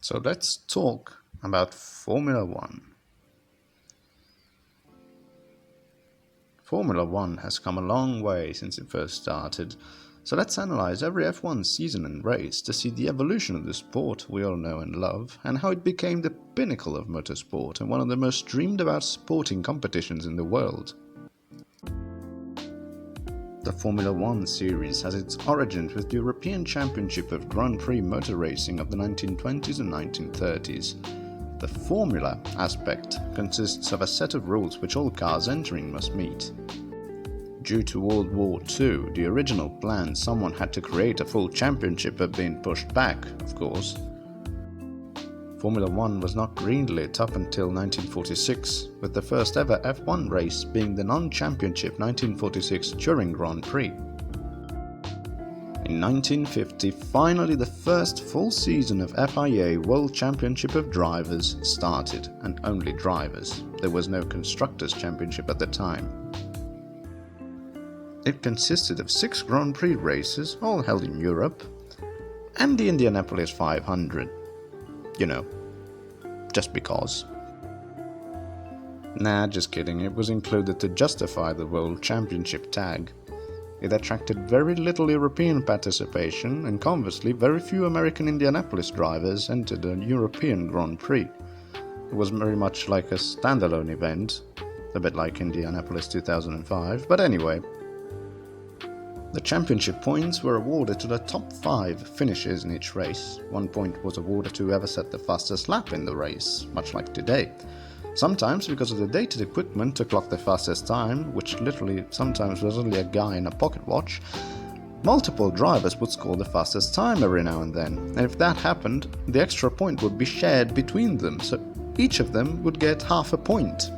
So let's talk about Formula One. Formula One has come a long way since it first started, so let's analyze every F1 season and race to see the evolution of the sport we all know and love, and how it became the pinnacle of motorsport and one of the most dreamed about sporting competitions in the world. The Formula One series has its origins with the European Championship of Grand Prix motor racing of the 1920s and 1930s. The formula aspect consists of a set of rules which all cars entering must meet. Due to World War II, the original plan someone had to create a full championship had been pushed back, of course. Formula One was not greenlit up until 1946, with the first ever F1 race being the non-championship 1946 Turin Grand Prix. In 1950, finally the first full season of FIA World Championship of Drivers started, and only drivers. There was no Constructors Championship at the time. It consisted of 6 Grand Prix races, all held in Europe, and the Indianapolis 500. You know, just because. Nah, just kidding, it was included to justify the World Championship tag. It attracted very little European participation, and conversely, very few American Indianapolis drivers entered a European Grand Prix. It was very much like a standalone event, a bit like Indianapolis 2005, but anyway. The championship points were awarded to the top 5 finishers in each race. 1 point was awarded to whoever set the fastest lap in the race, much like today. Sometimes because of the dated equipment to clock the fastest time, which literally sometimes was only a guy in a pocket watch, multiple drivers would score the fastest time every now and then, and if that happened, the extra point would be shared between them, so each of them would get half a point.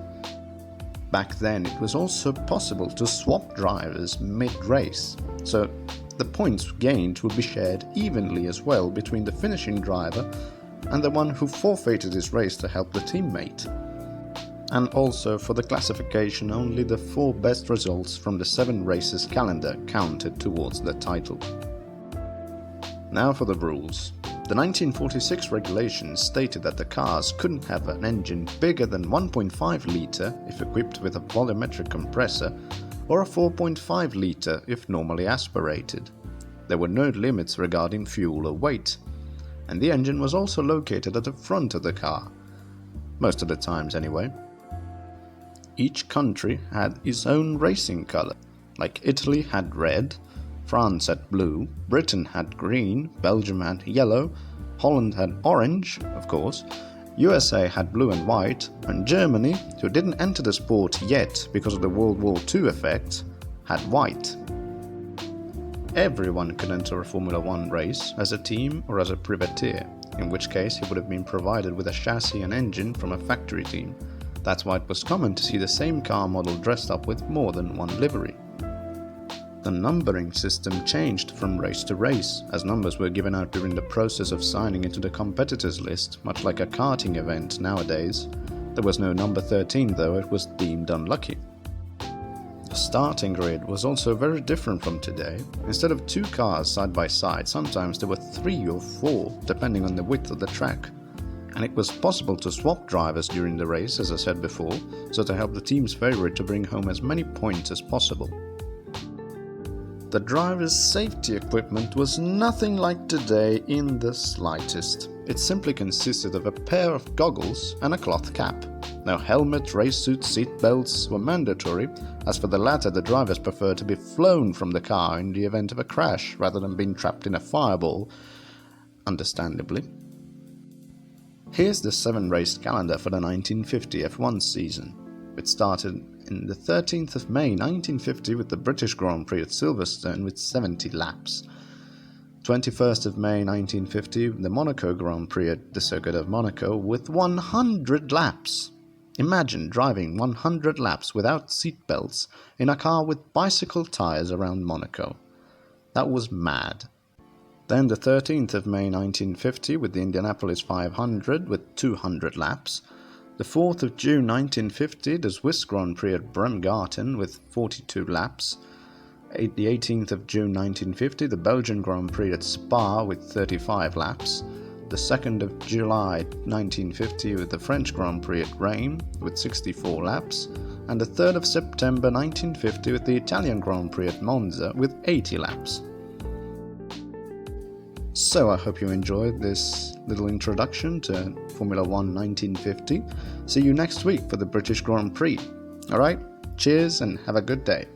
Back then it was also possible to swap drivers mid-race, so the points gained would be shared evenly as well between the finishing driver and the one who forfeited his race to help the teammate. And also for the classification, only the 4 best results from the 7 races calendar counted towards the title. Now for the rules. The 1946 regulations stated that the cars couldn't have an engine bigger than 1.5 litre if equipped with a volumetric compressor, or a 4.5 litre if normally aspirated. There were no limits regarding fuel or weight, and the engine was also located at the front of the car, most of the times anyway. Each country had its own racing colour, like Italy had red, France had blue, Britain had green, Belgium had yellow, Holland had orange, of course, USA had blue and white, and Germany, who didn't enter the sport yet because of the World War II effect, had white. Everyone could enter a Formula One race as a team or as a privateer, in which case he would have been provided with a chassis and engine from a factory team. That's why it was common to see the same car model dressed up with more than one livery. The numbering system changed from race to race, as numbers were given out during the process of signing into the competitors list, much like a karting event nowadays. There was no number 13 though, it was deemed unlucky. The starting grid was also very different from today. Instead of 2 cars side by side, sometimes there were 3 or 4, depending on the width of the track. And it was possible to swap drivers during the race, as I said before, so to help the team's favourite to bring home as many points as possible. The driver's safety equipment was nothing like today in the slightest. It simply consisted of a pair of goggles and a cloth cap. No helmet, race suits, seat belts were mandatory. As for the latter, the drivers preferred to be flown from the car in the event of a crash rather than being trapped in a fireball, understandably. Here's the 7-race calendar for the 1950 F1 season. It started in the 13th of May 1950 with the British Grand Prix at Silverstone with 70 laps. 21st of May 1950 the Monaco Grand Prix at the Circuit of Monaco with 100 laps. Imagine driving 100 laps without seatbelts in a car with bicycle tyres around Monaco. That was mad. Then the 13th of May 1950 with the Indianapolis 500 with 200 laps. The 4th of June 1950, the Swiss Grand Prix at Bremgarten with 42 laps. The 18th of June 1950, the Belgian Grand Prix at Spa with 35 laps. the 2nd of July 1950 with the French Grand Prix at Reims with 64 laps, and the 3rd of September 1950 with the Italian Grand Prix at Monza with 80 laps. So I hope you enjoyed this little introduction to Formula 1 1950. See you next week for the British Grand Prix. Alright, cheers and have a good day.